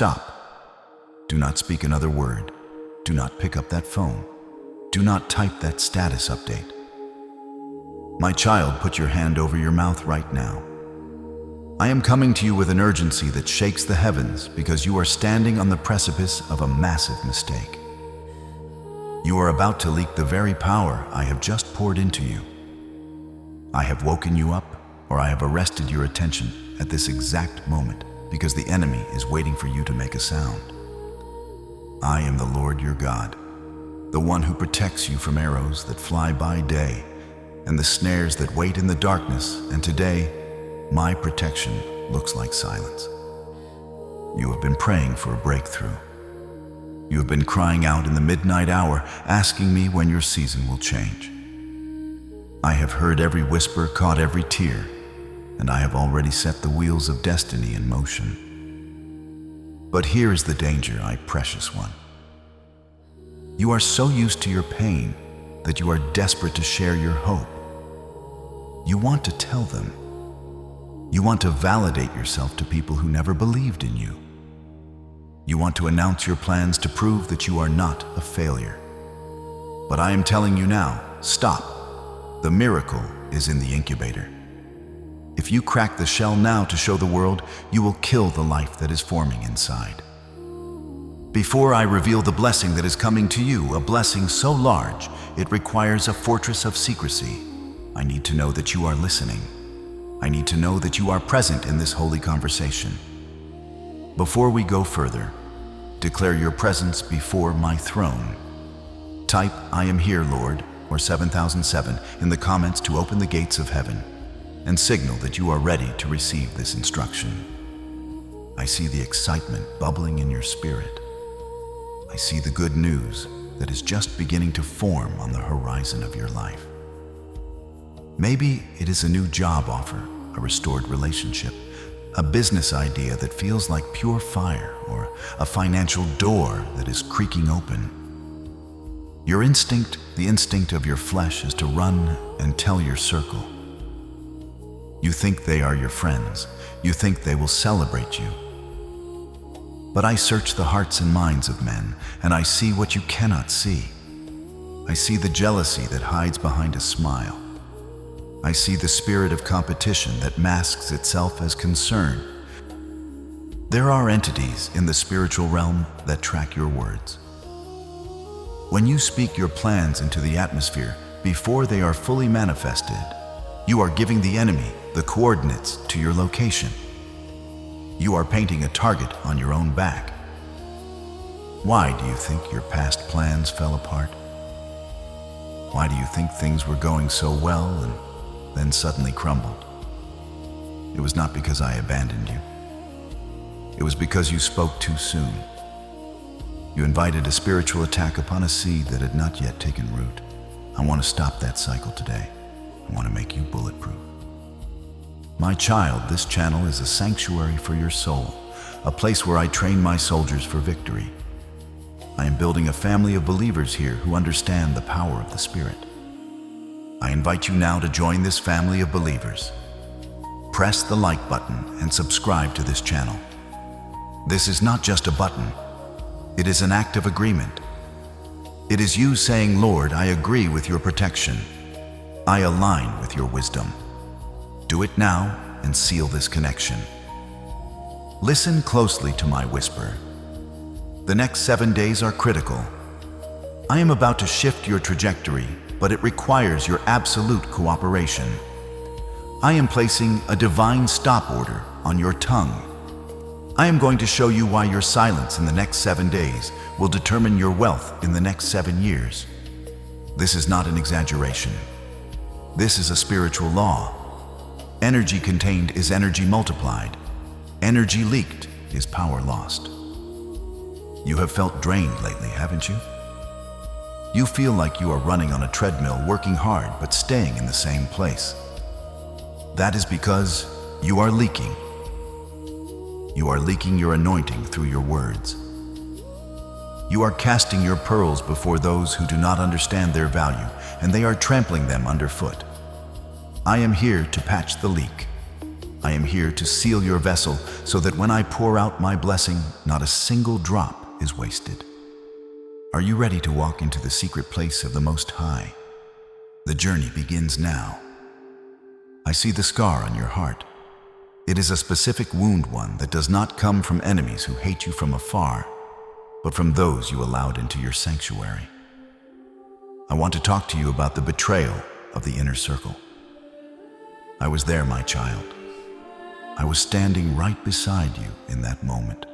Stop. Do not speak another word. Do not pick up that phone. Do not type that status update. My child, put your hand over your mouth right now. I am coming to you with an urgency that shakes the heavens because you are standing on the precipice of a massive mistake. You are about to leak the very power I have just poured into you. I have woken you up, or I have arrested your attention at this exact moment because the enemy is waiting for you to make a sound. I am the Lord your God, the one who protects you from arrows that fly by day and the snares that wait in the darkness, and today, my protection looks like silence. You have been praying for a breakthrough. You have been crying out in the midnight hour, asking me when your season will change. I have heard every whisper, caught every tear, and I have already set the wheels of destiny in motion. But here is the danger, my precious one. You are so used to your pain that you are desperate to share your hope. You want to tell them. You want to validate yourself to people who never believed in you. You want to announce your plans to prove that you are not a failure. But I am telling you now, stop. The miracle is in the incubator. If you crack the shell now to show the world, you will kill the life that is forming inside. Before I reveal the blessing that is coming to you, a blessing so large, it requires a fortress of secrecy. I need to know that you are listening. I need to know that you are present in this holy conversation. Before we go further, declare your presence before my throne. Type, "I am here, Lord," or 7007 in the comments to open the gates of heaven and signal that you are ready to receive this instruction. I see the excitement bubbling in your spirit. I see the good news that is just beginning to form on the horizon of your life. Maybe it is a new job offer, a restored relationship, a business idea that feels like pure fire, or a financial door that is creaking open. Your instinct, the instinct of your flesh, is to run and tell your circle. You think they are your friends. You think they will celebrate you. But I search the hearts and minds of men, and I see what you cannot see. I see the jealousy that hides behind a smile. I see the spirit of competition that masks itself as concern. There are entities in the spiritual realm that track your words. When you speak your plans into the atmosphere before they are fully manifested, you are giving the enemy the coordinates to your location. You are painting a target on your own back. Why do you think your past plans fell apart? Why do you think things were going so well and then suddenly crumbled? It was not because I abandoned you. It was because you spoke too soon. You invited a spiritual attack upon a seed that had not yet taken root. I want to stop that cycle today. I want to make you bulletproof. My child, this channel is a sanctuary for your soul, a place where I train my soldiers for victory. I am building a family of believers here who understand the power of the Spirit. I invite you now to join this family of believers. Press the like button and subscribe to this channel. This is not just a button. It is an act of agreement. It is you saying, "Lord, I agree with your protection. I align with your wisdom." Do it now and seal this connection. Listen closely to my whisper. The next 7 days are critical. I am about to shift your trajectory, but it requires your absolute cooperation. I am placing a divine stop order on your tongue. I am going to show you why your silence in the next 7 days will determine your wealth in the next 7 years. This is not an exaggeration. This is a spiritual law. Energy contained is energy multiplied. Energy leaked is power lost. You have felt drained lately, haven't you? You feel like you are running on a treadmill, working hard, but staying in the same place. That is because you are leaking. You are leaking your anointing through your words. You are casting your pearls before those who do not understand their value, and they are trampling them underfoot. I am here to patch the leak. I am here to seal your vessel so that when I pour out my blessing, not a single drop is wasted. Are you ready to walk into the secret place of the Most High? The journey begins now. I see the scar on your heart. It is a specific wound, one that does not come from enemies who hate you from afar, but from those you allowed into your sanctuary. I want to talk to you about the betrayal of the inner circle. I was there, my child. I was standing right beside you in that moment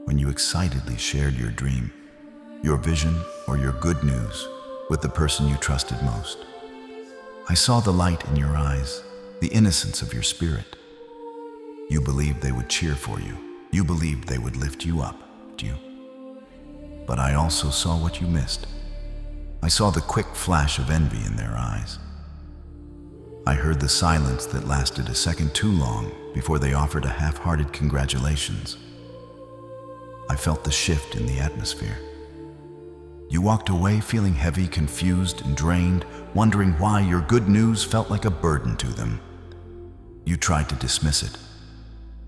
when you excitedly shared your dream, your vision, or your good news with the person you trusted most. I saw the light in your eyes, the innocence of your spirit. You believed they would cheer for you. You believed they would lift you up, didn't you? But I also saw what you missed. I saw the quick flash of envy in their eyes. I heard the silence that lasted a second too long before they offered a half-hearted congratulations. I felt the shift in the atmosphere. You walked away feeling heavy, confused, and drained, wondering why your good news felt like a burden to them. You tried to dismiss it.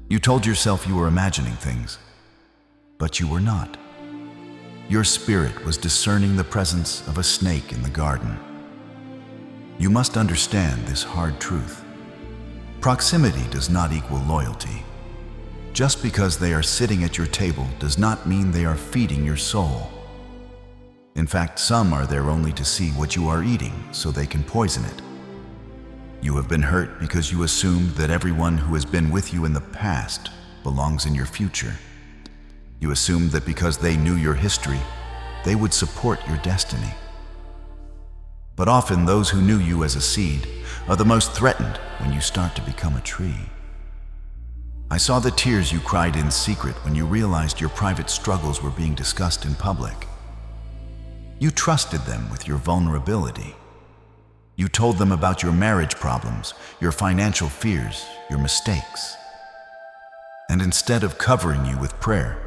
You told yourself you were imagining things, but you were not. Your spirit was discerning the presence of a snake in the garden. You must understand this hard truth. Proximity does not equal loyalty. Just because they are sitting at your table does not mean they are feeding your soul. In fact, some are there only to see what you are eating so they can poison it. You have been hurt because you assumed that everyone who has been with you in the past belongs in your future. You assumed that because they knew your history, they would support your destiny. But often those who knew you as a seed are the most threatened when you start to become a tree. I saw the tears you cried in secret when you realized your private struggles were being discussed in public. You trusted them with your vulnerability. You told them about your marriage problems, your financial fears, your mistakes. And instead of covering you with prayer,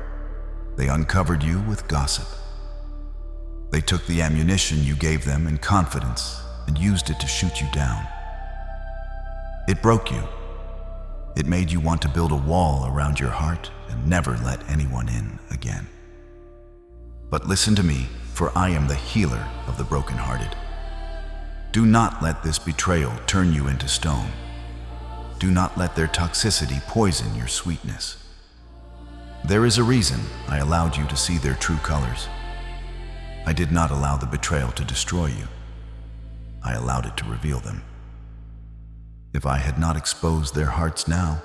they uncovered you with gossip. They took the ammunition you gave them in confidence and used it to shoot you down. It broke you. It made you want to build a wall around your heart and never let anyone in again. But listen to me, for I am the healer of the brokenhearted. Do not let this betrayal turn you into stone. Do not let their toxicity poison your sweetness. There is a reason I allowed you to see their true colors. I did not allow the betrayal to destroy you. I allowed it to reveal them. If I had not exposed their hearts now,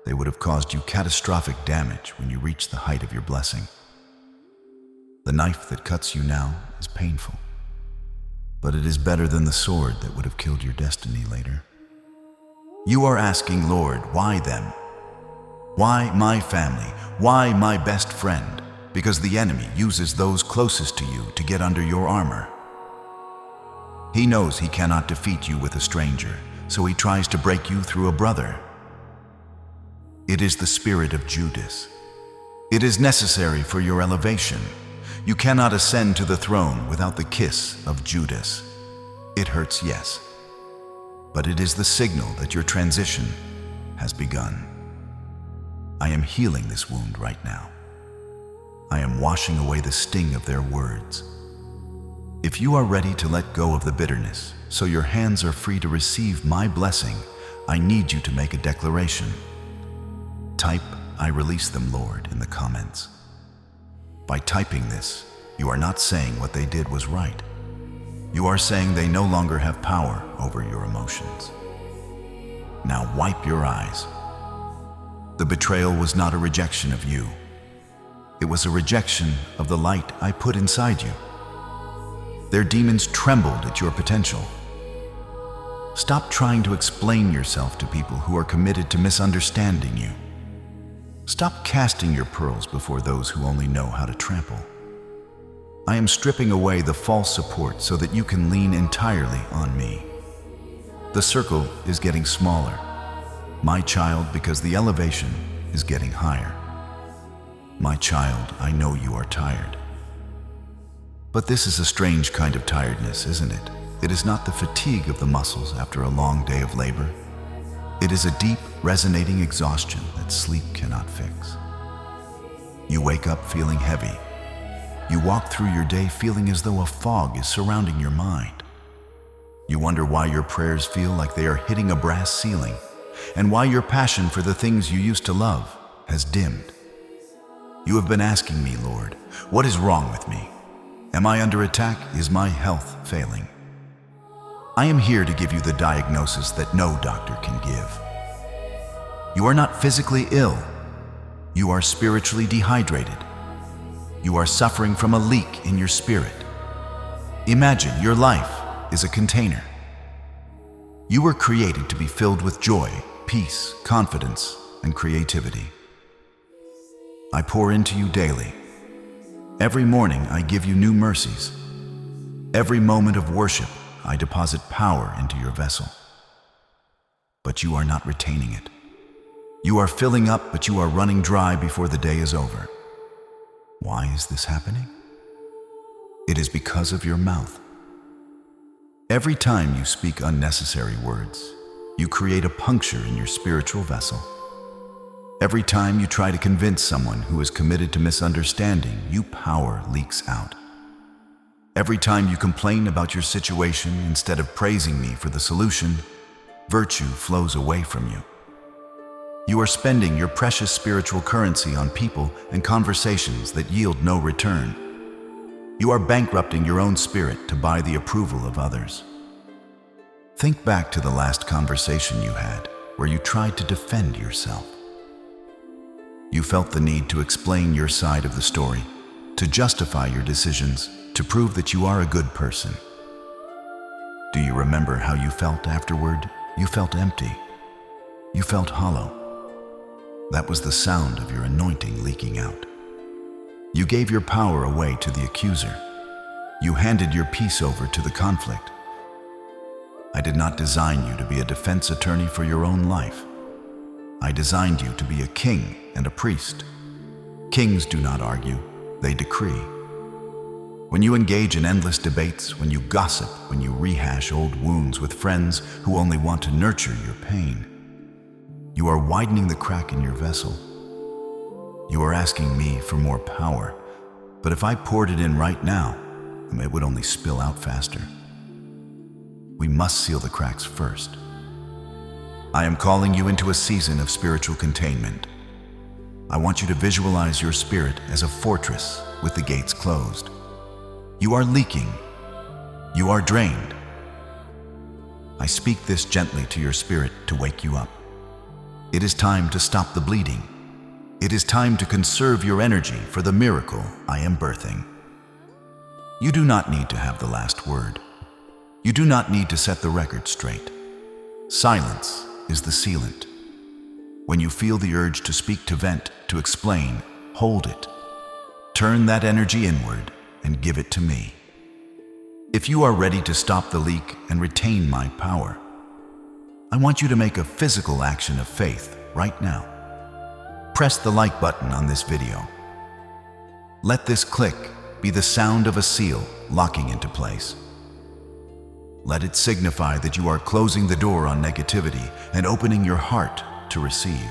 they would have caused you catastrophic damage when you reach the height of your blessing. The knife that cuts you now is painful, but it is better than the sword that would have killed your destiny later. You are asking, Lord, why them? Why my family? Why my best friend? Because the enemy uses those closest to you to get under your armor. He knows he cannot defeat you with a stranger, so he tries to break you through a brother. It is the spirit of Judas. It is necessary for your elevation. You cannot ascend to the throne without the kiss of Judas. It hurts, yes, but it is the signal that your transition has begun. I am healing this wound right now. I am washing away the sting of their words. If you are ready to let go of the bitterness, so your hands are free to receive my blessing, I need you to make a declaration. Type, "I release them, Lord," in the comments. By typing this, you are not saying what they did was right. You are saying they no longer have power over your emotions. Now wipe your eyes. The betrayal was not a rejection of you. It was a rejection of the light I put inside you. Their demons trembled at your potential. Stop trying to explain yourself to people who are committed to misunderstanding you. Stop casting your pearls before those who only know how to trample. I am stripping away the false support so that you can lean entirely on me. The circle is getting smaller, my child, because the elevation is getting higher. My child, I know you are tired. But this is a strange kind of tiredness, isn't it? It is not the fatigue of the muscles after a long day of labor. It is a deep, resonating exhaustion that sleep cannot fix. You wake up feeling heavy. You walk through your day feeling as though a fog is surrounding your mind. You wonder why your prayers feel like they are hitting a brass ceiling, and why your passion for the things you used to love has dimmed. You have been asking me, Lord, what is wrong with me? Am I under attack? Is my health failing? I am here to give you the diagnosis that no doctor can give. You are not physically ill. You are spiritually dehydrated. You are suffering from a leak in your spirit. Imagine your life is a container. You were created to be filled with joy, peace, confidence, and creativity. I pour into you daily. Every morning I give you new mercies. Every moment of worship I deposit power into your vessel. But you are not retaining it. You are filling up, but you are running dry before the day is over. Why is this happening? It is because of your mouth. Every time you speak unnecessary words, you create a puncture in your spiritual vessel. Every time you try to convince someone who is committed to misunderstanding, your power leaks out. Every time you complain about your situation instead of praising me for the solution, virtue flows away from you. You are spending your precious spiritual currency on people and conversations that yield no return. You are bankrupting your own spirit to buy the approval of others. Think back to the last conversation you had, where you tried to defend yourself. You felt the need to explain your side of the story, to justify your decisions, to prove that you are a good person. Do you remember how you felt afterward? You felt empty. You felt hollow. That was the sound of your anointing leaking out. You gave your power away to the accuser. You handed your peace over to the conflict. I did not design you to be a defense attorney for your own life. I designed you to be a king and a priest. Kings do not argue, they decree. When you engage in endless debates, when you gossip, when you rehash old wounds with friends who only want to nurture your pain, you are widening the crack in your vessel. You are asking me for more power, but if I poured it in right now, it would only spill out faster. We must seal the cracks first. I am calling you into a season of spiritual containment. I want you to visualize your spirit as a fortress with the gates closed. You are leaking. You are drained. I speak this gently to your spirit to wake you up. It is time to stop the bleeding. It is time to conserve your energy for the miracle I am birthing. You do not need to have the last word. You do not need to set the record straight. Silence is the sealant. When you feel the urge to speak, to vent, to explain, hold it. Turn that energy inward and give it to me. If you are ready to stop the leak and retain my power, I want you to make a physical action of faith right now. Press the like button on this video. Let this click be the sound of a seal locking into place. Let it signify that you are closing the door on negativity and opening your heart to receive.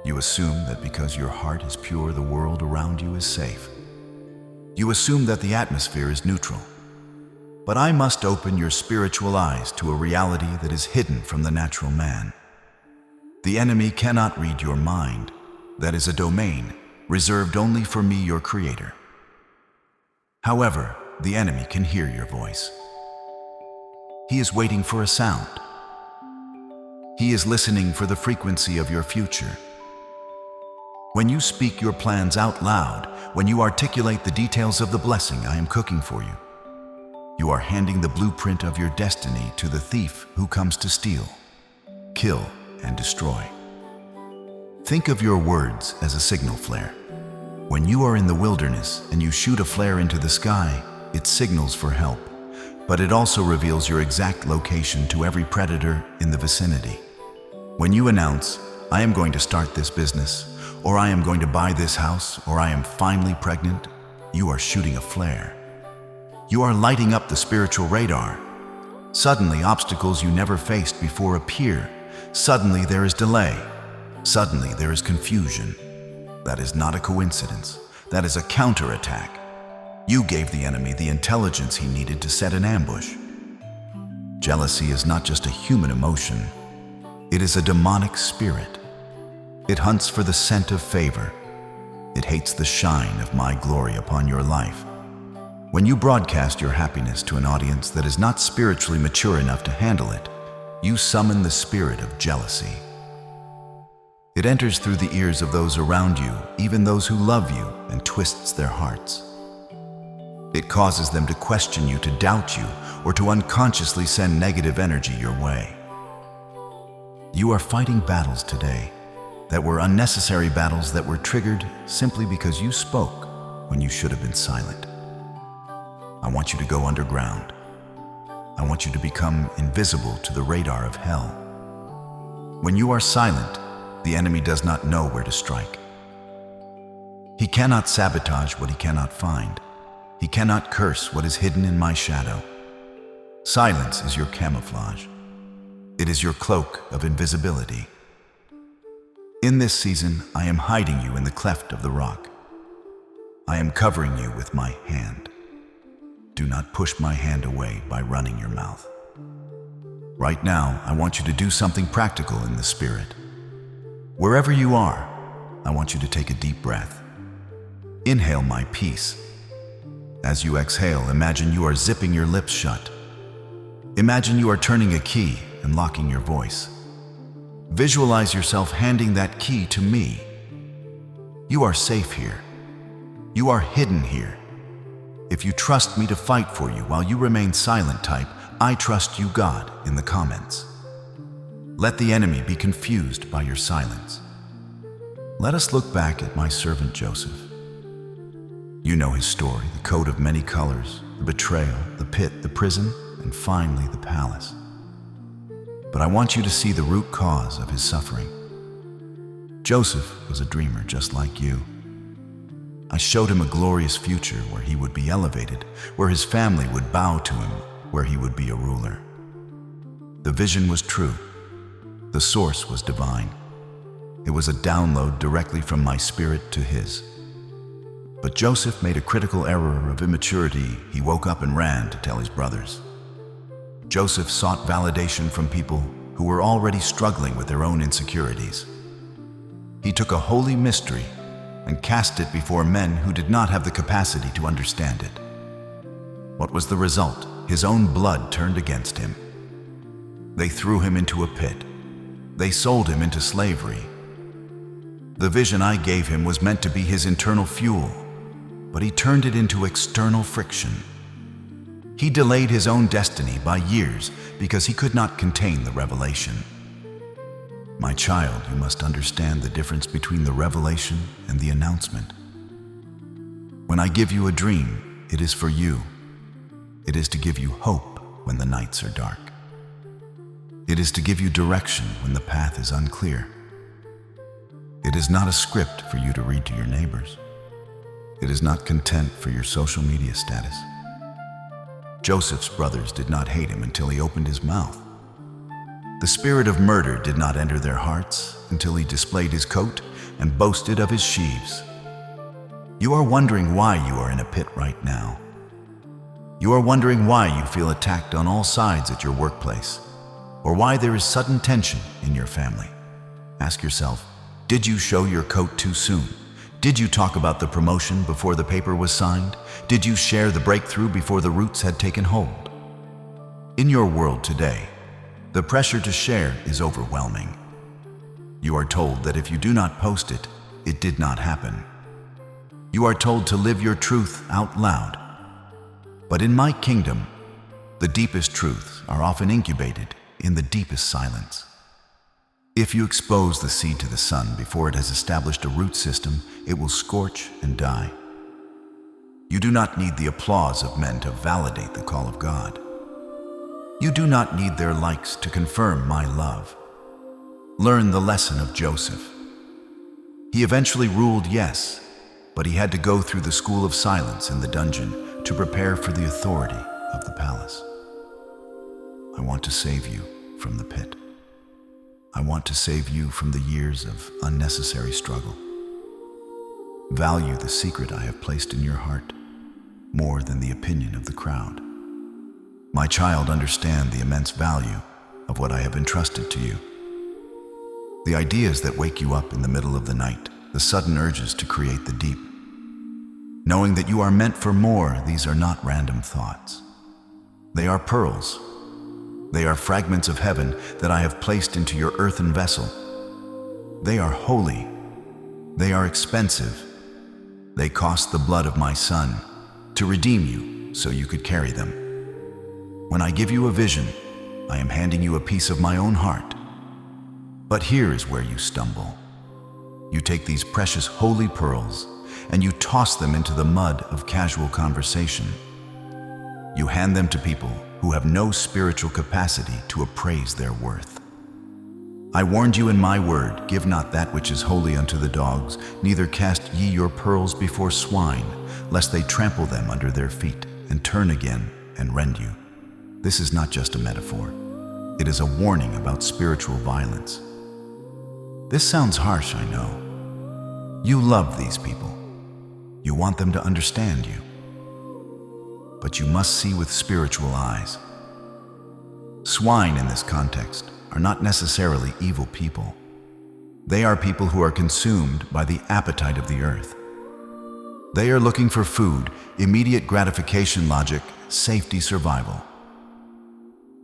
You assume that because your heart is pure, the world around you is safe. You assume that the atmosphere is neutral. But I must open your spiritual eyes to a reality that is hidden from the natural man. The enemy cannot read your mind. That is a domain reserved only for me, your creator. However, the enemy can hear your voice. He is waiting for a sound. He is listening for the frequency of your future. When you speak your plans out loud, when you articulate the details of the blessing I am cooking for you, you are handing the blueprint of your destiny to the thief who comes to steal, kill, and destroy. Think of your words as a signal flare. When you are in the wilderness and you shoot a flare into the sky, it signals for help, but it also reveals your exact location to every predator in the vicinity. When you announce, I am going to start this business, or I am going to buy this house, or I am finally pregnant, you are shooting a flare. You are lighting up the spiritual radar. Suddenly, obstacles you never faced before appear. Suddenly there is delay. Suddenly there is confusion. That is not a coincidence. That is a counterattack. You gave the enemy the intelligence he needed to set an ambush. Jealousy is not just a human emotion. It is a demonic spirit. It hunts for the scent of favor. It hates the shine of my glory upon your life. When you broadcast your happiness to an audience that is not spiritually mature enough to handle it, you summon the spirit of jealousy. It enters through the ears of those around you, even those who love you, and twists their hearts. It causes them to question you, to doubt you, or to unconsciously send negative energy your way. You are fighting battles today that were unnecessary battles that were triggered simply because you spoke when you should have been silent. I want you to go underground. I want you to become invisible to the radar of hell. When you are silent, the enemy does not know where to strike. He cannot sabotage what he cannot find. He cannot curse what is hidden in my shadow. Silence is your camouflage. It is your cloak of invisibility. In this season, I am hiding you in the cleft of the rock. I am covering you with my hand. Do not push my hand away by running your mouth. Right now, I want you to do something practical in the spirit. Wherever you are, I want you to take a deep breath. Inhale my peace. As you exhale, imagine you are zipping your lips shut. Imagine you are turning a key and locking your voice. Visualize yourself handing that key to me. You are safe here. You are hidden here. If you trust me to fight for you while you remain silent, type, "I trust you, God," in the comments. Let the enemy be confused by your silence. Let us look back at my servant Joseph. You know his story, the coat of many colors, the betrayal, the pit, the prison, and finally the palace. But I want you to see the root cause of his suffering. Joseph was a dreamer just like you. I showed him a glorious future where he would be elevated, where his family would bow to him, where he would be a ruler. The vision was true. The source was divine. It was a download directly from my spirit to his. But Joseph made a critical error of immaturity. He woke up and ran to tell his brothers. Joseph sought validation from people who were already struggling with their own insecurities. He took a holy mystery and cast it before men who did not have the capacity to understand it. What was the result? His own blood turned against him. They threw him into a pit. They sold him into slavery. The vision I gave him was meant to be his internal fuel, but he turned it into external friction. He delayed his own destiny by years because he could not contain the revelation. My child, you must understand the difference between the revelation and the announcement. When I give you a dream, it is for you. It is to give you hope when the nights are dark. It is to give you direction when the path is unclear. It is not a script for you to read to your neighbors. It is not content for your social media status. Joseph's brothers did not hate him until he opened his mouth. The spirit of murder did not enter their hearts until he displayed his coat and boasted of his sheaves. You are wondering why you are in a pit right now. You are wondering why you feel attacked on all sides at your workplace, or why there is sudden tension in your family. Ask yourself, did you show your coat too soon? Did you talk about the promotion before the paper was signed? Did you share the breakthrough before the roots had taken hold? In your world today, the pressure to share is overwhelming. You are told that if you do not post it, it did not happen. You are told to live your truth out loud. But in my kingdom, the deepest truths are often incubated in the deepest silence. If you expose the seed to the sun before it has established a root system, it will scorch and die. You do not need the applause of men to validate the call of God. You do not need their likes to confirm my love. Learn the lesson of Joseph. He eventually ruled, yes, but he had to go through the school of silence in the dungeon to prepare for the authority of the palace. I want to save you from the pit. I want to save you from the years of unnecessary struggle. Value the secret I have placed in your heart more than the opinion of the crowd. My child, understand the immense value of what I have entrusted to you. The ideas that wake you up in the middle of the night, the sudden urges to create the deep. Knowing that you are meant for more, these are not random thoughts. They are pearls. They are fragments of heaven that I have placed into your earthen vessel. They are holy. They are expensive. They cost the blood of my Son to redeem you so you could carry them. When I give you a vision, I am handing you a piece of my own heart. But here is where you stumble. You take these precious holy pearls and you toss them into the mud of casual conversation. You hand them to people who have no spiritual capacity to appraise their worth. I warned you in my word, give not that which is holy unto the dogs, neither cast ye your pearls before swine, lest they trample them under their feet, and turn again and rend you. This is not just a metaphor. It is a warning about spiritual violence. This sounds harsh, I know. You love these people. You want them to understand you. But you must see with spiritual eyes. Swine in this context are not necessarily evil people. They are people who are consumed by the appetite of the earth. They are looking for food, immediate gratification logic, safety, survival.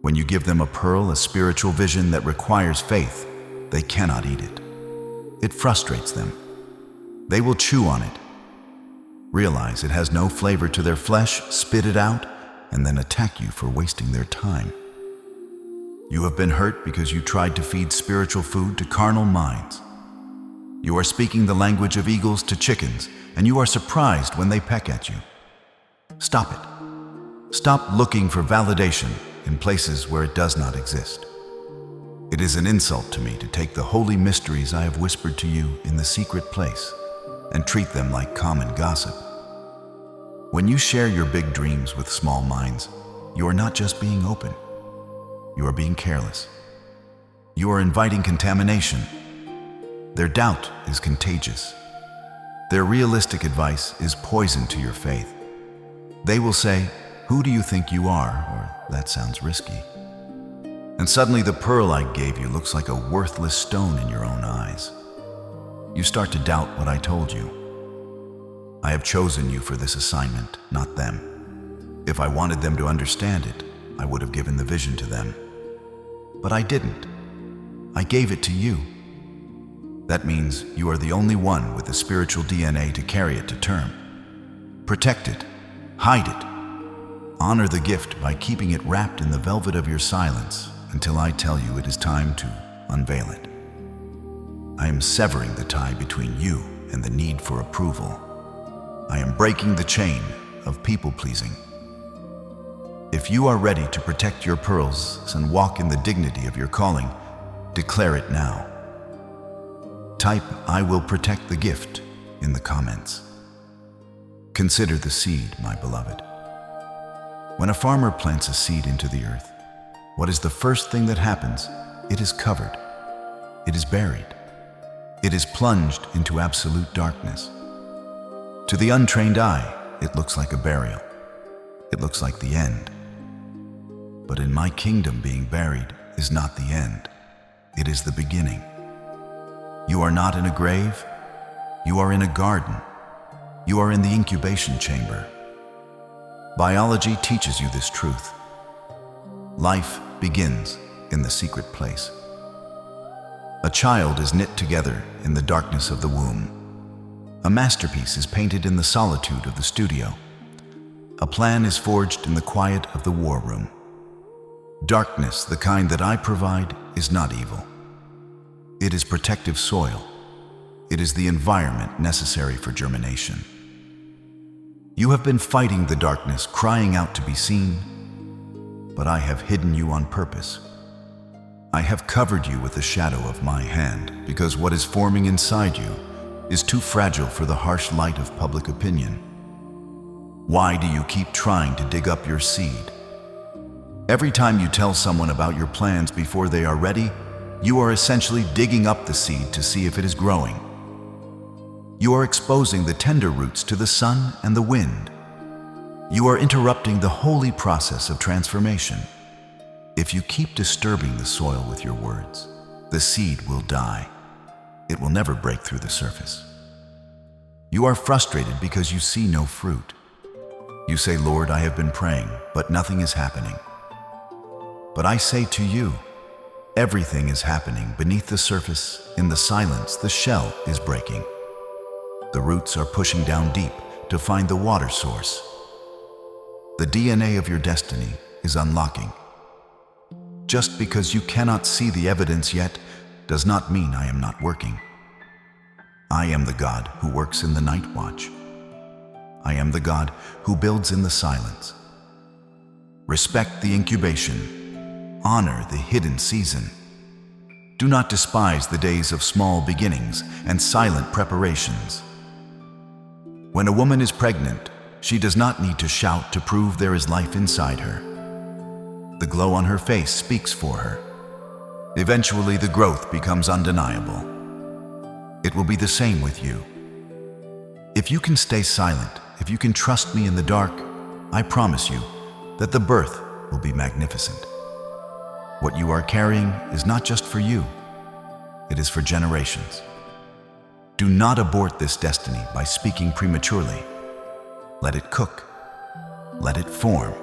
When you give them a pearl, a spiritual vision that requires faith, they cannot eat it. It frustrates them. They will chew on it, realize it has no flavor to their flesh, spit it out, and then attack you for wasting their time. You have been hurt because you tried to feed spiritual food to carnal minds. You are speaking the language of eagles to chickens, and you are surprised when they peck at you. Stop it. Stop looking for validation in places where it does not exist. It is an insult to me to take the holy mysteries I have whispered to you in the secret place and treat them like common gossip. When you share your big dreams with small minds, you are not just being open. You are being careless. You are inviting contamination. Their doubt is contagious. Their realistic advice is poison to your faith. They will say, "Who do you think you are?" or "That sounds risky." And suddenly the pearl I gave you looks like a worthless stone in your own eyes. You start to doubt what I told you. I have chosen you for this assignment, not them. If I wanted them to understand it, I would have given the vision to them. But I didn't. I gave it to you. That means you are the only one with the spiritual DNA to carry it to term. Protect it. Hide it. Honor the gift by keeping it wrapped in the velvet of your silence until I tell you it is time to unveil it. I am severing the tie between you and the need for approval. I am breaking the chain of people-pleasing. If you are ready to protect your pearls and walk in the dignity of your calling, declare it now. Type "I will protect the gift" in the comments. Consider the seed, my beloved. When a farmer plants a seed into the earth, what is the first thing that happens? It is covered. It is buried. It is plunged into absolute darkness. To the untrained eye, it looks like a burial. It looks like the end. But in my kingdom, being buried is not the end. It is the beginning. You are not in a grave. You are in a garden. You are in the incubation chamber. Biology teaches you this truth. Life begins in the secret place. A child is knit together in the darkness of the womb. A masterpiece is painted in the solitude of the studio. A plan is forged in the quiet of the war room. Darkness, the kind that I provide, is not evil. It is protective soil. It is the environment necessary for germination. You have been fighting the darkness, crying out to be seen, but I have hidden you on purpose. I have covered you with the shadow of my hand, because what is forming inside you is too fragile for the harsh light of public opinion. Why do you keep trying to dig up your seed? Every time you tell someone about your plans before they are ready, you are essentially digging up the seed to see if it is growing. You are exposing the tender roots to the sun and the wind. You are interrupting the holy process of transformation. If you keep disturbing the soil with your words, the seed will die. It will never break through the surface. You are frustrated because you see no fruit. You say, "Lord, I have been praying, but nothing is happening." But I say to you, everything is happening beneath the surface. In the silence, the shell is breaking. The roots are pushing down deep to find the water source. The DNA of your destiny is unlocking. Just because you cannot see the evidence yet does not mean I am not working. I am the God who works in the night watch. I am the God who builds in the silence. Respect the incubation. Honor the hidden season. Do not despise the days of small beginnings and silent preparations. When a woman is pregnant, she does not need to shout to prove there is life inside her. The glow on her face speaks for her. Eventually, the growth becomes undeniable. It will be the same with you. If you can stay silent, if you can trust me in the dark, I promise you that the birth will be magnificent. What you are carrying is not just for you, it is for generations. Do not abort this destiny by speaking prematurely. Let it cook. Let it form.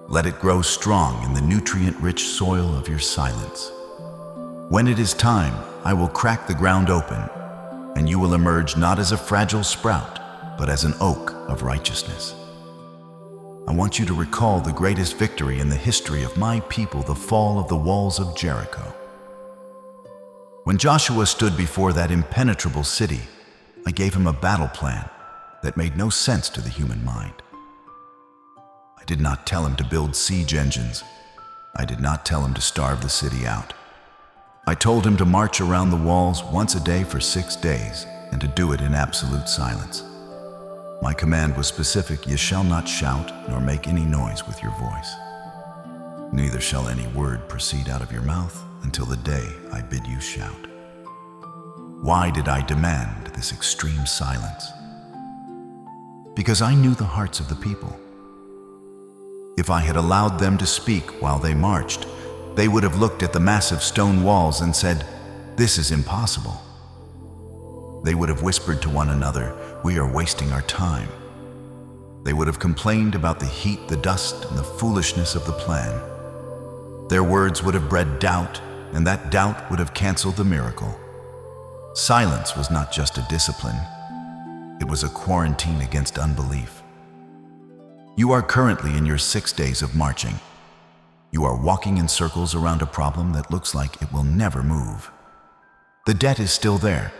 Let it grow strong in the nutrient-rich soil of your silence. When it is time, I will crack the ground open, and you will emerge not as a fragile sprout, but as an oak of righteousness. I want you to recall the greatest victory in the history of my people, the fall of the walls of Jericho. When Joshua stood before that impenetrable city, I gave him a battle plan that made no sense to the human mind. I did not tell him to build siege engines. I did not tell him to starve the city out. I told him to march around the walls once a day for 6 days and to do it in absolute silence. My command was specific: you shall not shout nor make any noise with your voice. Neither shall any word proceed out of your mouth until the day I bid you shout. Why did I demand this extreme silence? Because I knew the hearts of the people. If I had allowed them to speak while they marched, they would have looked at the massive stone walls and said, "This is impossible." They would have whispered to one another, "We are wasting our time." They would have complained about the heat, the dust, and the foolishness of the plan. Their words would have bred doubt, and that doubt would have canceled the miracle. Silence was not just a discipline, it was a quarantine against unbelief. You are currently in your 6 days of marching. You are walking in circles around a problem that looks like it will never move. The debt is still there.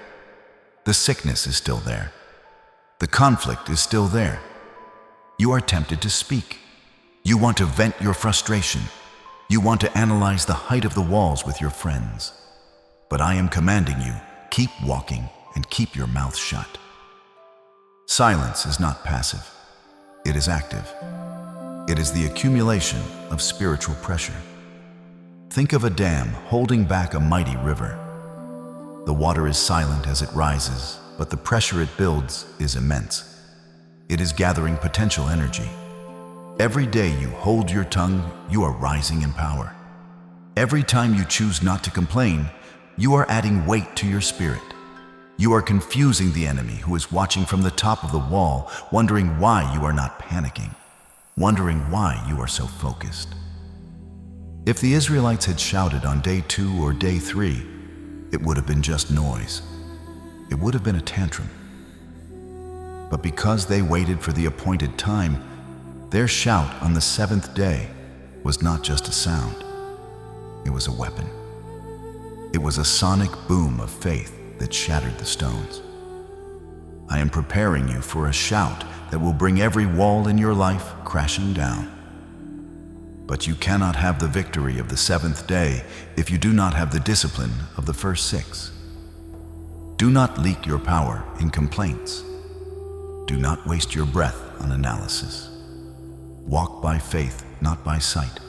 The sickness is still there. The conflict is still there. You are tempted to speak. You want to vent your frustration. You want to analyze the height of the walls with your friends. But I am commanding you, keep walking and keep your mouth shut. Silence is not passive. It is active. It is the accumulation of spiritual pressure. Think of a dam holding back a mighty river. The water is silent as it rises, but the pressure it builds is immense. It is gathering potential energy. Every day you hold your tongue, you are rising in power. Every time you choose not to complain, you are adding weight to your spirit. You are confusing the enemy who is watching from the top of the wall, wondering why you are not panicking, wondering why you are so focused. If the Israelites had shouted on day 2 or day 3, it would have been just noise. It would have been a tantrum. But because they waited for the appointed time, their shout on the 7th day was not just a sound. It was a weapon. It was a sonic boom of faith that shattered the stones. I am preparing you for a shout that will bring every wall in your life crashing down. But you cannot have the victory of the 7th day if you do not have the discipline of the first 6. Do not leak your power in complaints. Do not waste your breath on analysis. Walk by faith, not by sight.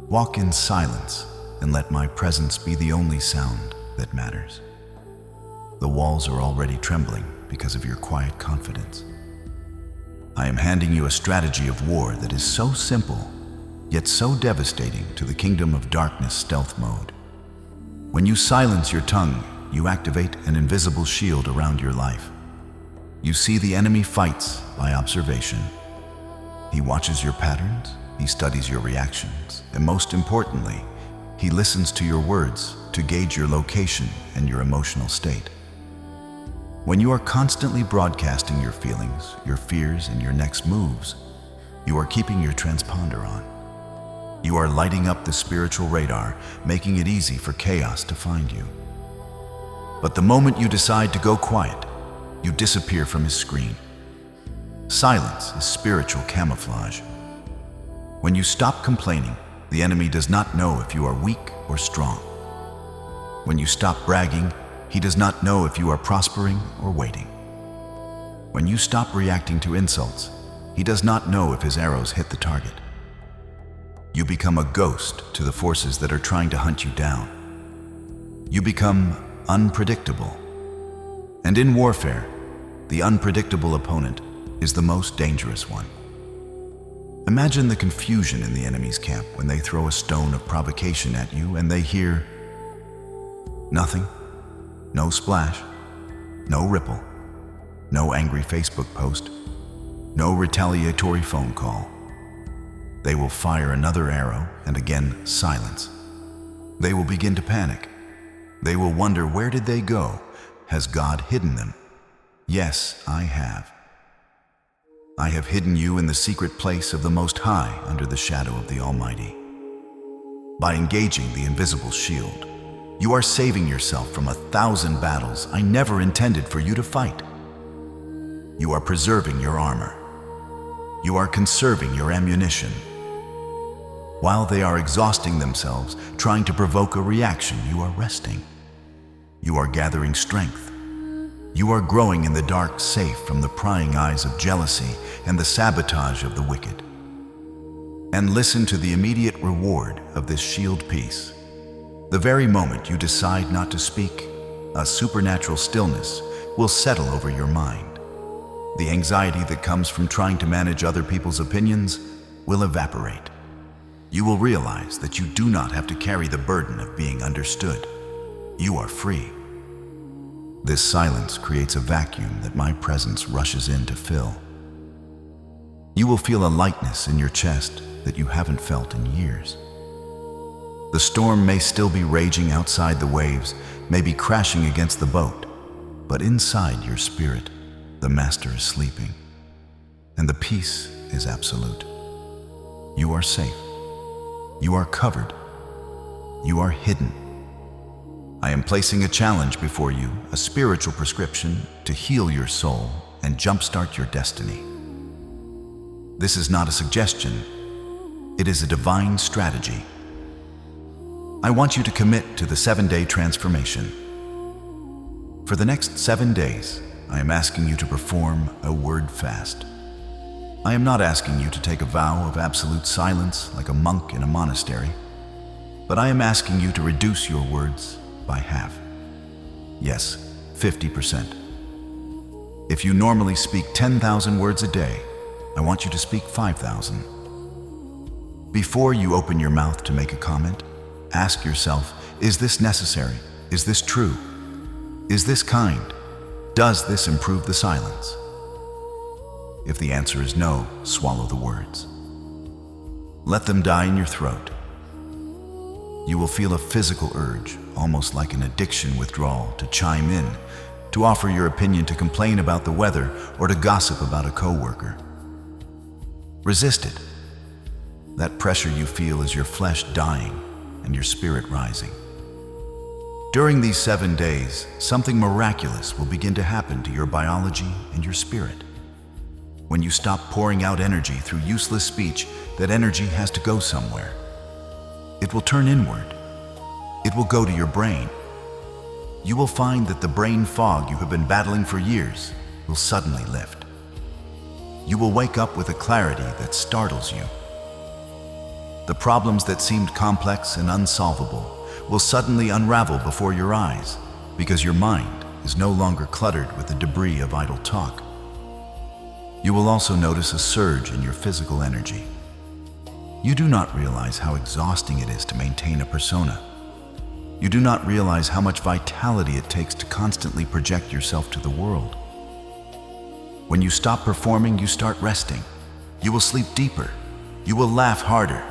Walk in silence, and let my presence be the only sound that matters. The walls are already trembling because of your quiet confidence. I am handing you a strategy of war that is so simple, yet so devastating to the kingdom of darkness stealth mode. When you silence your tongue, you activate an invisible shield around your life. You see the enemy fights by observation. He watches your patterns, he studies your reactions, and most importantly, he listens to your words to gauge your location and your emotional state. When you are constantly broadcasting your feelings, your fears, and your next moves, you are keeping your transponder on. You are lighting up the spiritual radar, making it easy for chaos to find you. But the moment you decide to go quiet, you disappear from his screen. Silence is spiritual camouflage. When you stop complaining, the enemy does not know if you are weak or strong. When you stop bragging, he does not know if you are prospering or waiting. When you stop reacting to insults, he does not know if his arrows hit the target. You become a ghost to the forces that are trying to hunt you down. You become unpredictable. And in warfare, the unpredictable opponent is the most dangerous one. Imagine the confusion in the enemy's camp when they throw a stone of provocation at you and they hear nothing, no splash, no ripple, no angry Facebook post, no retaliatory phone call. They will fire another arrow and again silence. They will begin to panic. They will wonder, where did they go? Has God hidden them? Yes, I have. I have hidden you in the secret place of the Most High under the shadow of the Almighty. By engaging the invisible shield, you are saving yourself from 1,000 battles I never intended for you to fight. You are preserving your armor. You are conserving your ammunition. While they are exhausting themselves, trying to provoke a reaction, you are resting. You are gathering strength. You are growing in the dark, safe from the prying eyes of jealousy and the sabotage of the wicked. And listen to the immediate reward of this shield piece. The very moment you decide not to speak, a supernatural stillness will settle over your mind. The anxiety that comes from trying to manage other people's opinions will evaporate. You will realize that you do not have to carry the burden of being understood. You are free. This silence creates a vacuum that my presence rushes in to fill. You will feel a lightness in your chest that you haven't felt in years. The storm may still be raging outside, the waves may be crashing against the boat, but inside your spirit, the Master is sleeping, and the peace is absolute. You are safe. You are covered. You are hidden. I am placing a challenge before you, a spiritual prescription to heal your soul and jumpstart your destiny. This is not a suggestion. It is a divine strategy. I want you to commit to the 7-day transformation. For the next 7 days, I am asking you to perform a word fast. I am not asking you to take a vow of absolute silence like a monk in a monastery, but I am asking you to reduce your words by half. Yes, 50%. If you normally speak 10,000 words a day, I want you to speak 5,000. Before you open your mouth to make a comment, ask yourself, is this necessary? Is this true? Is this kind? Does this improve the silence? If the answer is no, swallow the words. Let them die in your throat. You will feel a physical urge, almost like an addiction withdrawal, to chime in, to offer your opinion, to complain about the weather, or to gossip about a coworker. Resist it. That pressure you feel is your flesh dying and your spirit rising. During these 7 days, something miraculous will begin to happen to your biology and your spirit. When you stop pouring out energy through useless speech, that energy has to go somewhere. It will turn inward. It will go to your brain. You will find that the brain fog you have been battling for years will suddenly lift. You will wake up with a clarity that startles you. The problems that seemed complex and unsolvable will suddenly unravel before your eyes because your mind is no longer cluttered with the debris of idle talk. You will also notice a surge in your physical energy. You do not realize how exhausting it is to maintain a persona. You do not realize how much vitality it takes to constantly project yourself to the world. When you stop performing, you start resting. You will sleep deeper. You will laugh harder.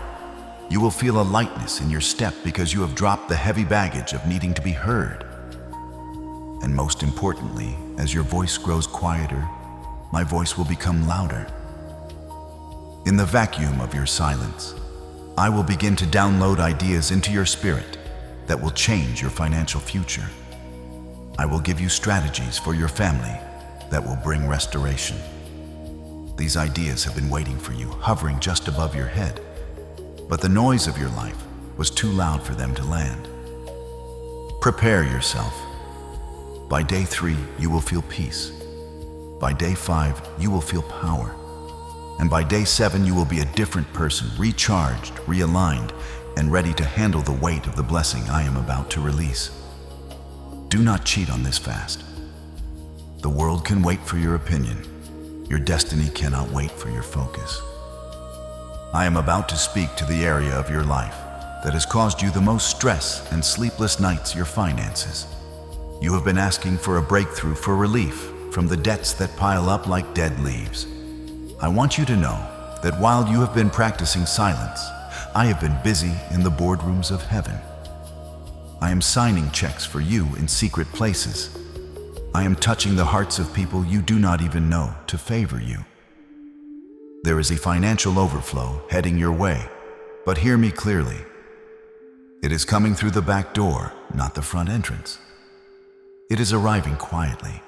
You will feel a lightness in your step because you have dropped the heavy baggage of needing to be heard. And most importantly, as your voice grows quieter, my voice will become louder. In the vacuum of your silence, I will begin to download ideas into your spirit that will change your financial future. I will give you strategies for your family that will bring restoration. These ideas have been waiting for you, hovering just above your head, but the noise of your life was too loud for them to land. Prepare yourself. By day 3, you will feel peace. By day 5, you will feel power. And by day 7, you will be a different person, recharged, realigned, and ready to handle the weight of the blessing I am about to release. Do not cheat on this fast. The world can wait for your opinion. Your destiny cannot wait for your focus. I am about to speak to the area of your life that has caused you the most stress and sleepless nights, your finances. You have been asking for a breakthrough, for relief from the debts that pile up like dead leaves. I want you to know that while you have been practicing silence, I have been busy in the boardrooms of heaven. I am signing checks for you in secret places. I am touching the hearts of people you do not even know to favor you. There is a financial overflow heading your way, but hear me clearly. It is coming through the back door, not the front entrance. It is arriving quietly.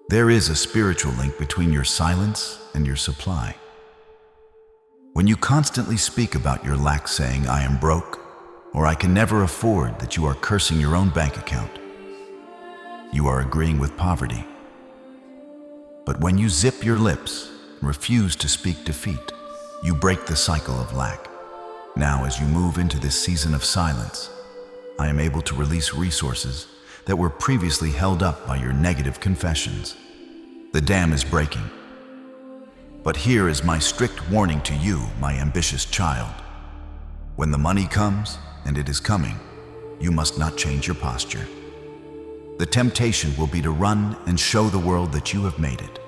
There is a spiritual link between your silence and your supply. When you constantly speak about your lack, saying, "I am broke," or "I can never afford," that you are cursing your own bank account. You are agreeing with poverty. But when you zip your lips and refuse to speak defeat, you break the cycle of lack. Now, as you move into this season of silence, I am able to release resources that were previously held up by your negative confessions. The dam is breaking. But here is my strict warning to you, my ambitious child. When the money comes, and it is coming, you must not change your posture. The temptation will be to run and show the world that you have made it.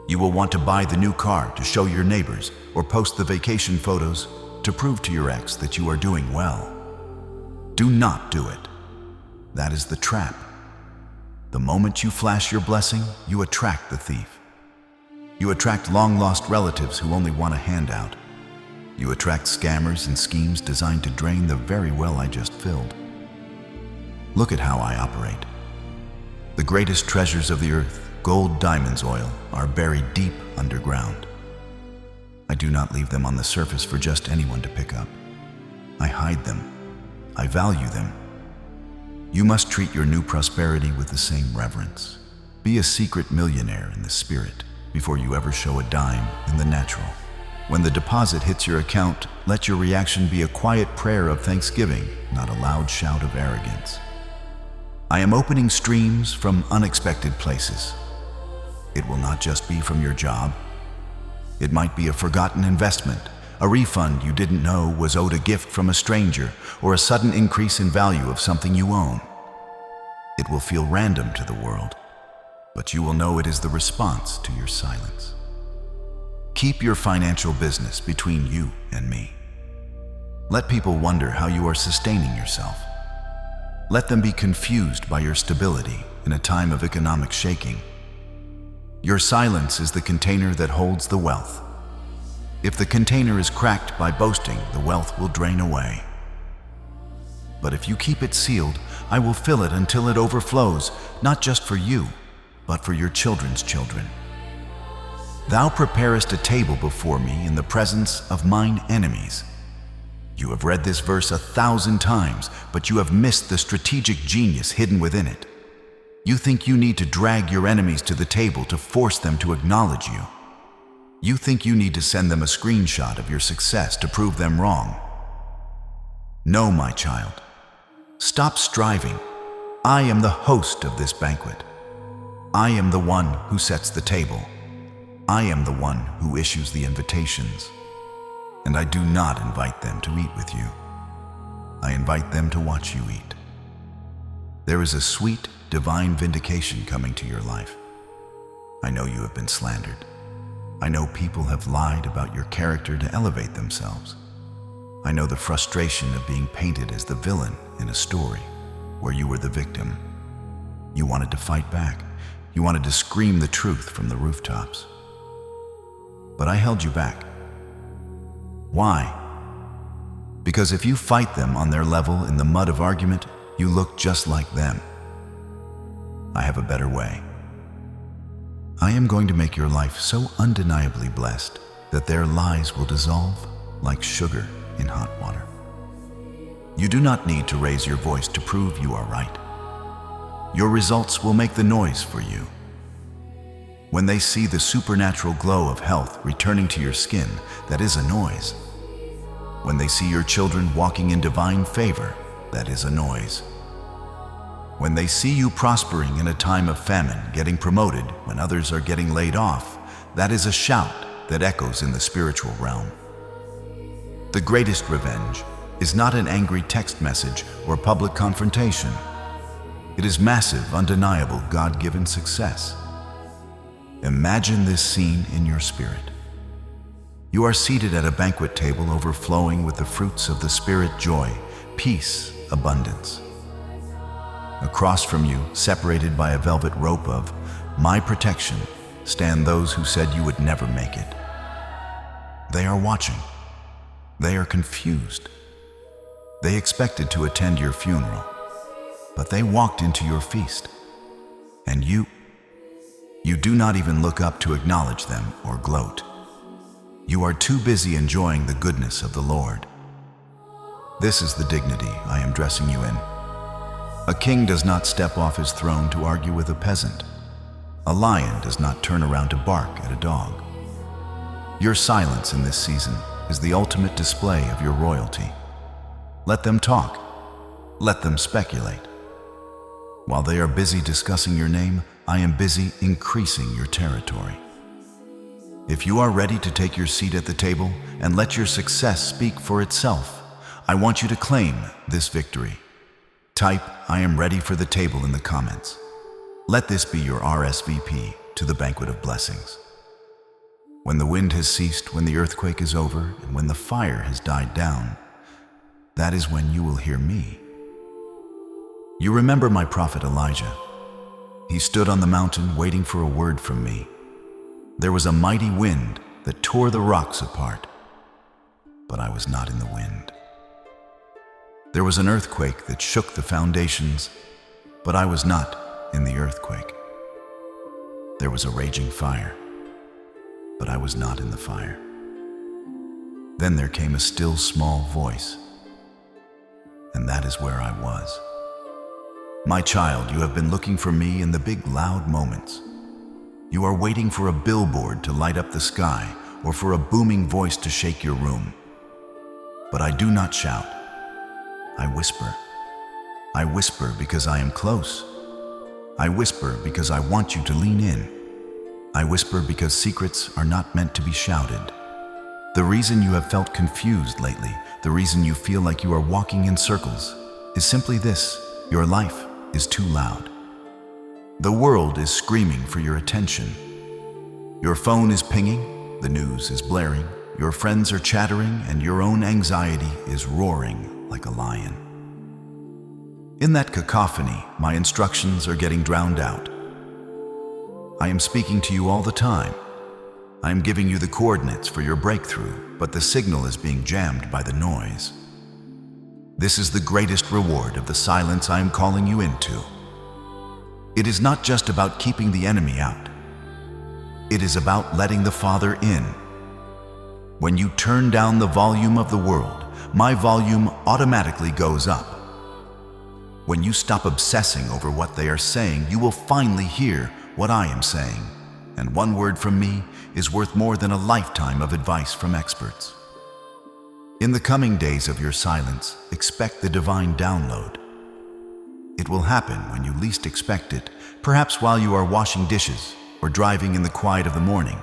You will want to buy the new car to show your neighbors, or post the vacation photos to prove to your ex that you are doing well. Do not do it. That is the trap. The moment you flash your blessing, you attract the thief. You attract long-lost relatives who only want a handout. You attract scammers and schemes designed to drain the very well I just filled. Look at how I operate. The greatest treasures of the earth, gold, diamonds, oil, are buried deep underground. I do not leave them on the surface for just anyone to pick up. I hide them. I value them. You must treat your new prosperity with the same reverence. Be a secret millionaire in the spirit before you ever show a dime in the natural. When the deposit hits your account, let your reaction be a quiet prayer of thanksgiving, not a loud shout of arrogance. I am opening streams from unexpected places. It will not just be from your job. It might be a forgotten investment, a refund you didn't know was owed, a gift from a stranger, or a sudden increase in value of something you own. It will feel random to the world, but you will know it is the response to your silence. Keep your financial business between you and me. Let people wonder how you are sustaining yourself. Let them be confused by your stability in a time of economic shaking. Your silence is the container that holds the wealth. If the container is cracked by boasting, the wealth will drain away. But if you keep it sealed, I will fill it until it overflows, not just for you, but for your children's children. Thou preparest a table before me in the presence of mine enemies. You have read this verse 1,000 times, but you have missed the strategic genius hidden within it. You think you need to drag your enemies to the table to force them to acknowledge you. You think you need to send them a screenshot of your success to prove them wrong. No, my child. Stop striving. I am the host of this banquet. I am the one who sets the table. I am the one who issues the invitations. And I do not invite them to eat with you. I invite them to watch you eat. There is a sweet, divine vindication coming to your life. I know you have been slandered. I know people have lied about your character to elevate themselves. I know the frustration of being painted as the villain in a story where you were the victim. You wanted to fight back. You wanted to scream the truth from the rooftops. But I held you back. Why? Because if you fight them on their level in the mud of argument, you look just like them. I have a better way. I am going to make your life so undeniably blessed that their lies will dissolve like sugar in hot water. You do not need to raise your voice to prove you are right. Your results will make the noise for you. When they see the supernatural glow of health returning to your skin, that is a noise. When they see your children walking in divine favor, that is a noise. When they see you prospering in a time of famine, getting promoted when others are getting laid off, that is a shout that echoes in the spiritual realm. The greatest revenge is not an angry text message or public confrontation. It is massive, undeniable, God-given success. Imagine this scene in your spirit. You are seated at a banquet table overflowing with the fruits of the Spirit: joy, peace, abundance. Across from you, separated by a velvet rope of my protection, stand those who said you would never make it. They are watching. They are confused. They expected to attend your funeral, but they walked into your feast. And you do not even look up to acknowledge them or gloat. You are too busy enjoying the goodness of the Lord. This is the dignity I am dressing you in. A king does not step off his throne to argue with a peasant. A lion does not turn around to bark at a dog. Your silence in this season is the ultimate display of your royalty. Let them talk. Let them speculate. While they are busy discussing your name, I am busy increasing your territory. If you are ready to take your seat at the table and let your success speak for itself, I want you to claim this victory. Type "I am ready for the table" in the comments. Let this be your RSVP to the banquet of blessings. When the wind has ceased, when the earthquake is over, and when the fire has died down, that is when you will hear me. You remember my prophet Elijah. He stood on the mountain waiting for a word from me. There was a mighty wind that tore the rocks apart, but I was not in the wind. There was an earthquake that shook the foundations, but I was not in the earthquake. There was a raging fire, but I was not in the fire. Then there came a still small voice, and that is where I was. My child, you have been looking for me in the big loud moments. You are waiting for a billboard to light up the sky or for a booming voice to shake your room. But I do not shout. I whisper. I whisper because I am close. I whisper because I want you to lean in. I whisper because secrets are not meant to be shouted. The reason you have felt confused lately, the reason you feel like you are walking in circles, is simply this: your life is too loud. The world is screaming for your attention. Your phone is pinging, the news is blaring, your friends are chattering, and your own anxiety is roaring like a lion. In that cacophony, my instructions are getting drowned out. I am speaking to you all the time. I am giving you the coordinates for your breakthrough, but the signal is being jammed by the noise. This is the greatest reward of the silence I am calling you into. It is not just about keeping the enemy out. It is about letting the Father in. When you turn down the volume of the world, my volume automatically goes up. When you stop obsessing over what they are saying, you will finally hear what I am saying, and one word from me is worth more than a lifetime of advice from experts. In the coming days of your silence, expect the divine download. It will happen when you least expect it, perhaps while you are washing dishes, or driving in the quiet of the morning,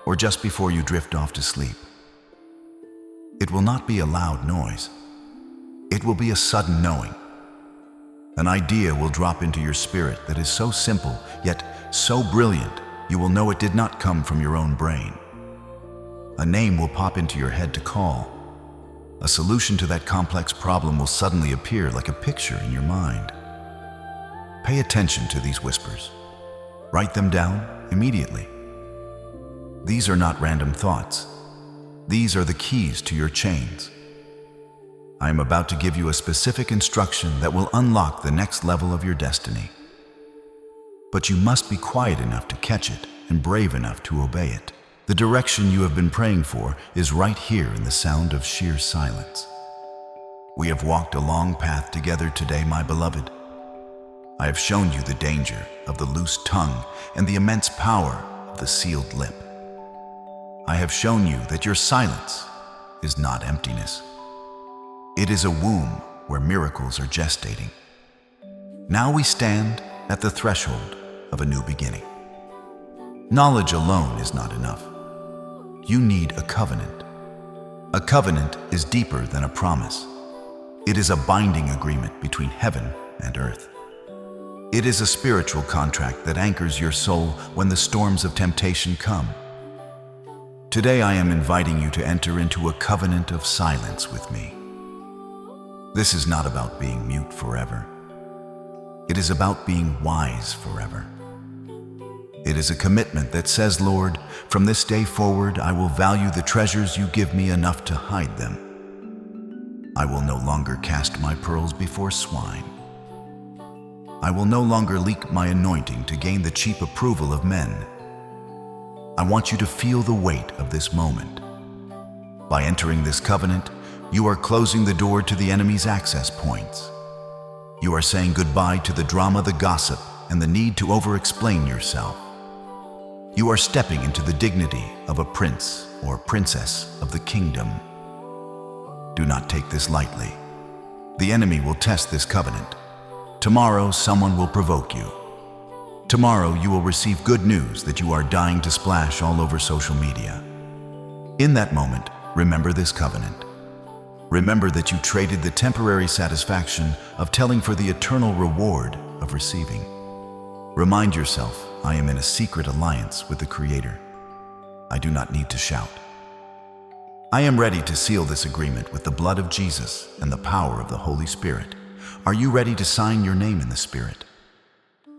or just before you drift off to sleep. It will not be a loud noise. It will be a sudden knowing. An idea will drop into your spirit that is so simple, yet so brilliant, you will know it did not come from your own brain. A name will pop into your head to call. A solution to that complex problem will suddenly appear like a picture in your mind. Pay attention to these whispers. Write them down immediately. These are not random thoughts. These are the keys to your chains. I am about to give you a specific instruction that will unlock the next level of your destiny. But you must be quiet enough to catch it and brave enough to obey it. The direction you have been praying for is right here in the sound of sheer silence. We have walked a long path together today, my beloved. I have shown you the danger of the loose tongue and the immense power of the sealed lip. I have shown you that your silence is not emptiness. It is a womb where miracles are gestating. Now we stand at the threshold of a new beginning. Knowledge alone is not enough. You need a covenant. A covenant is deeper than a promise. It is a binding agreement between heaven and earth. It is a spiritual contract that anchors your soul when the storms of temptation come. Today I am inviting you to enter into a covenant of silence with me. This is not about being mute forever. It is about being wise forever. It is a commitment that says, Lord, from this day forward, I will value the treasures you give me enough to hide them. I will no longer cast my pearls before swine. I will no longer leak my anointing to gain the cheap approval of men. I want you to feel the weight of this moment. By entering this covenant, you are closing the door to the enemy's access points. You are saying goodbye to the drama, the gossip, and the need to over-explain yourself. You are stepping into the dignity of a prince or princess of the kingdom. Do not take this lightly. The enemy will test this covenant. Tomorrow, someone will provoke you. Tomorrow, you will receive good news that you are dying to splash all over social media. In that moment, remember this covenant. Remember that you traded the temporary satisfaction of telling for the eternal reward of receiving. Remind yourself, I am in a secret alliance with the Creator. I do not need to shout. I am ready to seal this agreement with the blood of Jesus and the power of the Holy Spirit. Are you ready to sign your name in the Spirit?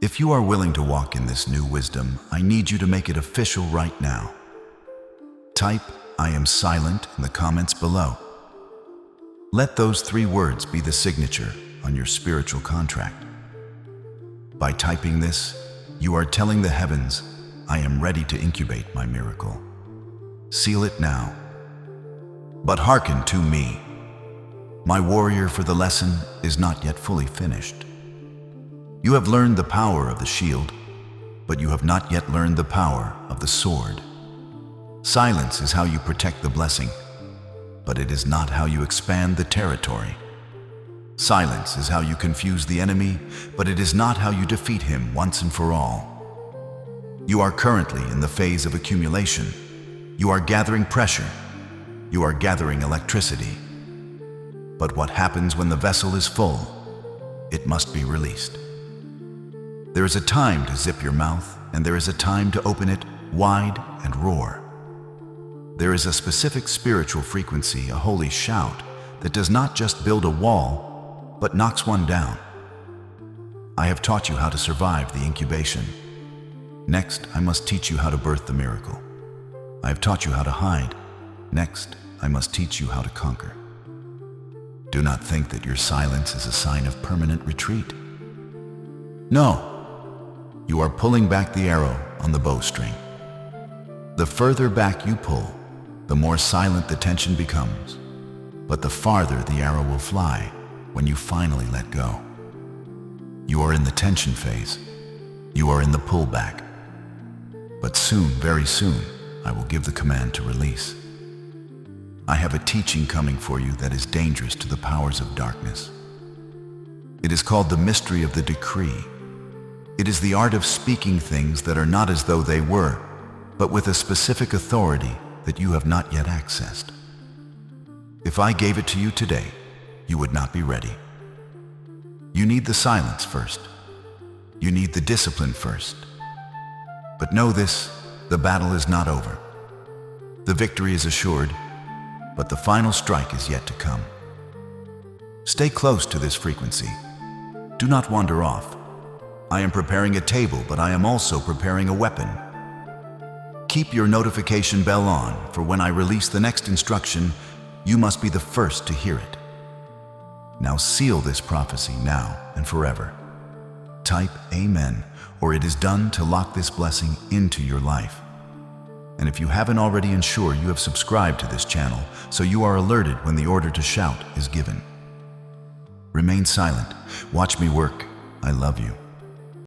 If you are willing to walk in this new wisdom, I need you to make it official right now. Type, I am silent in the comments below. Let those 3 words be the signature on your spiritual contract. By typing this, you are telling the heavens, I am ready to incubate my miracle. Seal it now. But hearken to me. My warrior, for the lesson is not yet fully finished. You have learned the power of the shield, but you have not yet learned the power of the sword. Silence is how you protect the blessing, but it is not how you expand the territory. Silence is how you confuse the enemy, but it is not how you defeat him once and for all. You are currently in the phase of accumulation. You are gathering pressure. You are gathering electricity. But what happens when the vessel is full? It must be released. There is a time to zip your mouth, and there is a time to open it wide and roar. There is a specific spiritual frequency, a holy shout, that does not just build a wall, but knocks one down. I have taught you how to survive the incubation. Next, I must teach you how to birth the miracle. I have taught you how to hide. Next, I must teach you how to conquer. Do not think that your silence is a sign of permanent retreat. No, you are pulling back the arrow on the bowstring. The further back you pull, the more silent the tension becomes, but the farther the arrow will fly when you finally let go. You are in the tension phase. You are in the pullback. But soon, very soon, I will give the command to release. I have a teaching coming for you that is dangerous to the powers of darkness. It is called the mystery of the decree. It is the art of speaking things that are not as though they were, but with a specific authority that you have not yet accessed. If I gave it to you today, you would not be ready. You need the silence first. You need the discipline first. But know this, the battle is not over. The victory is assured, but the final strike is yet to come. Stay close to this frequency. Do not wander off. I am preparing a table, but I am also preparing a weapon. Keep your notification bell on, for when I release the next instruction, you must be the first to hear it. Now seal this prophecy now and forever. Type Amen, or it is done to lock this blessing into your life. And if you haven't already, ensure you have subscribed to this channel so you are alerted when the order to shout is given. Remain silent. Watch me work. I love you.